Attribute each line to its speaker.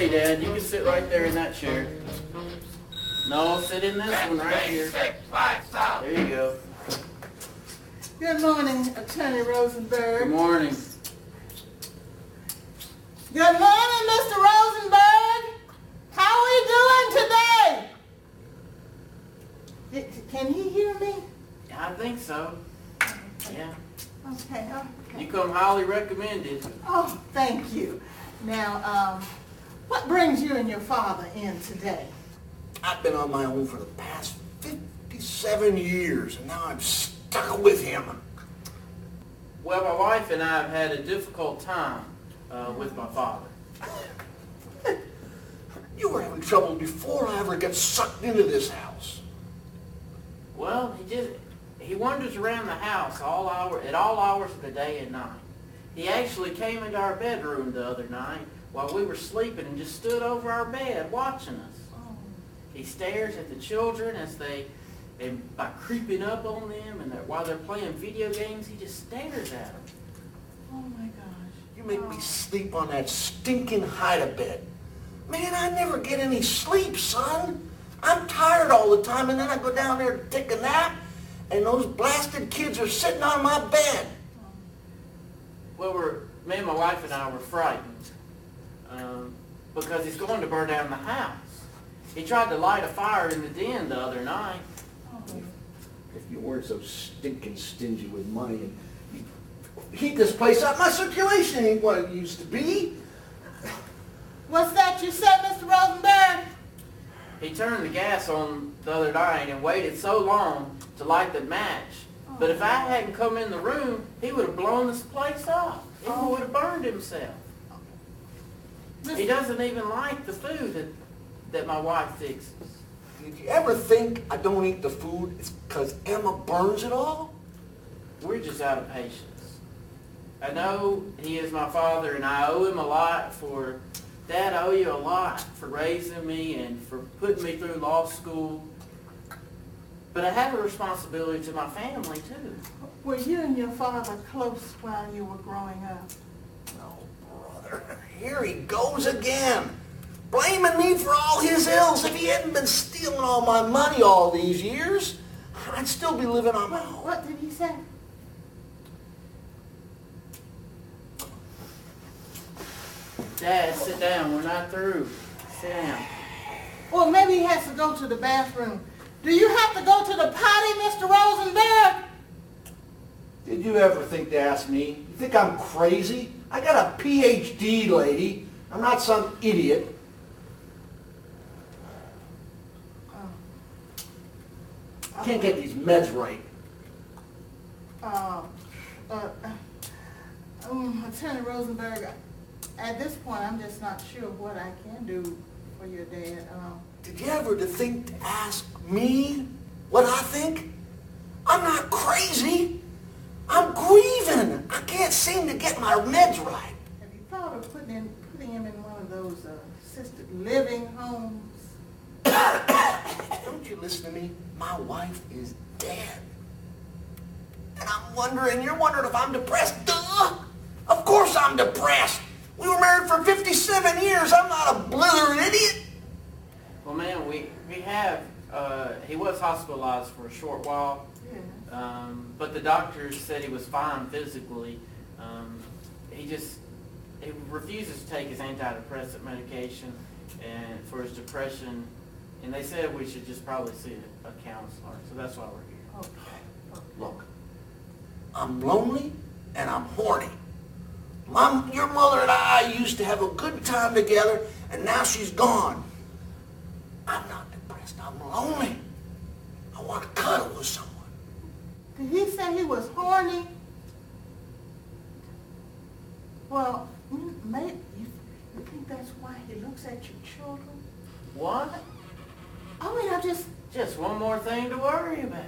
Speaker 1: Okay, Dad, you can sit right there in that chair. No, sit in this one right here. There you go.
Speaker 2: Good morning, Attorney Rosenberg.
Speaker 1: Good morning.
Speaker 2: Good morning, Mr. Rosenberg. How are we doing today? Can he hear me?
Speaker 1: I think so. Yeah.
Speaker 2: Okay.
Speaker 1: You come highly recommended.
Speaker 2: Oh, thank you. Now, what brings you and your father in today?
Speaker 3: I've been on my own for the past 57 years, and now I'm stuck with him.
Speaker 1: Well, my wife and I have had a difficult time with my father.
Speaker 3: You were having trouble before I ever got sucked into this house.
Speaker 1: Well, he wanders around the house at all hours of the day and night. He actually came into our bedroom the other night while we were sleeping and just stood over our bed watching us.
Speaker 2: Oh,
Speaker 1: He stares at the children and by creeping up on them, and while they're playing video games, he just stares at them.
Speaker 2: oh my gosh.
Speaker 3: You make me sleep on that stinking hide-a-bed. Man, I never get any sleep, son. I'm tired all the time, and then I go down there to take a nap, and those blasted kids are sitting on my bed.
Speaker 1: Well, me and my wife and I were frightened because he's going to burn down the house. He tried to light a fire in the den the other night.
Speaker 2: Oh.
Speaker 3: If you weren't so stinking stingy with money and you heat this place up, my circulation ain't what it used to be.
Speaker 2: What's that you said, Mr. Rosenberg?
Speaker 1: He turned the gas on the other night and waited so long to light the match. But if I hadn't come in the room, he would have blown this place up. He would have burned himself. He doesn't even like the food that my wife fixes.
Speaker 3: Did you ever think I don't eat the food? It's because Emma burns it all?
Speaker 1: We're just out of patience. I know he is my father, and I owe him a lot for... Dad, I owe you a lot for raising me and for putting me through law school. But I have a responsibility to my family, too.
Speaker 2: Were you and your father close while you were growing up?
Speaker 3: No, brother. Here he goes again. Blaming me for all his ills. If he hadn't been stealing all my money all these years, I'd still be living on my own.
Speaker 2: What did he say?
Speaker 1: Dad, sit down. We're not through. Sit down.
Speaker 2: Well, maybe he has to go to the bathroom. Do you have to go to the potty, Mr. Rosenberg?
Speaker 3: Did you ever think to ask me? You think I'm crazy? I got a PhD, lady. I'm not some idiot. Can't get these meds right.
Speaker 2: Attorney Rosenberg, at this point, I'm just not sure what I can do for your dad.
Speaker 3: Did you ever think to ask me what I think? I'm not crazy. I'm grieving. I can't seem to get my meds right.
Speaker 2: Have you thought of putting him in one of those assisted living homes?
Speaker 3: Don't you listen to me? My wife is dead. And you're wondering if I'm depressed? Duh! Of course I'm depressed. We were married for 57 years. I'm not a blithering idiot.
Speaker 1: Well, man, we have... he was hospitalized for a short while.
Speaker 2: Yeah.
Speaker 1: But the doctors said he was fine physically. He refuses to take his antidepressant medication and for his depression. And they said we should just probably see a counselor. So that's why we're here.
Speaker 2: Okay.
Speaker 3: Look, I'm lonely and I'm horny. Your mother and I used to have a good time together, and now she's gone. I'm not depressed. I'm lonely. I want to cuddle with someone.
Speaker 2: Did he say he was horny? Well, maybe you think that's why he looks at your children?
Speaker 1: What?
Speaker 2: I mean,
Speaker 1: Just one more thing to worry about.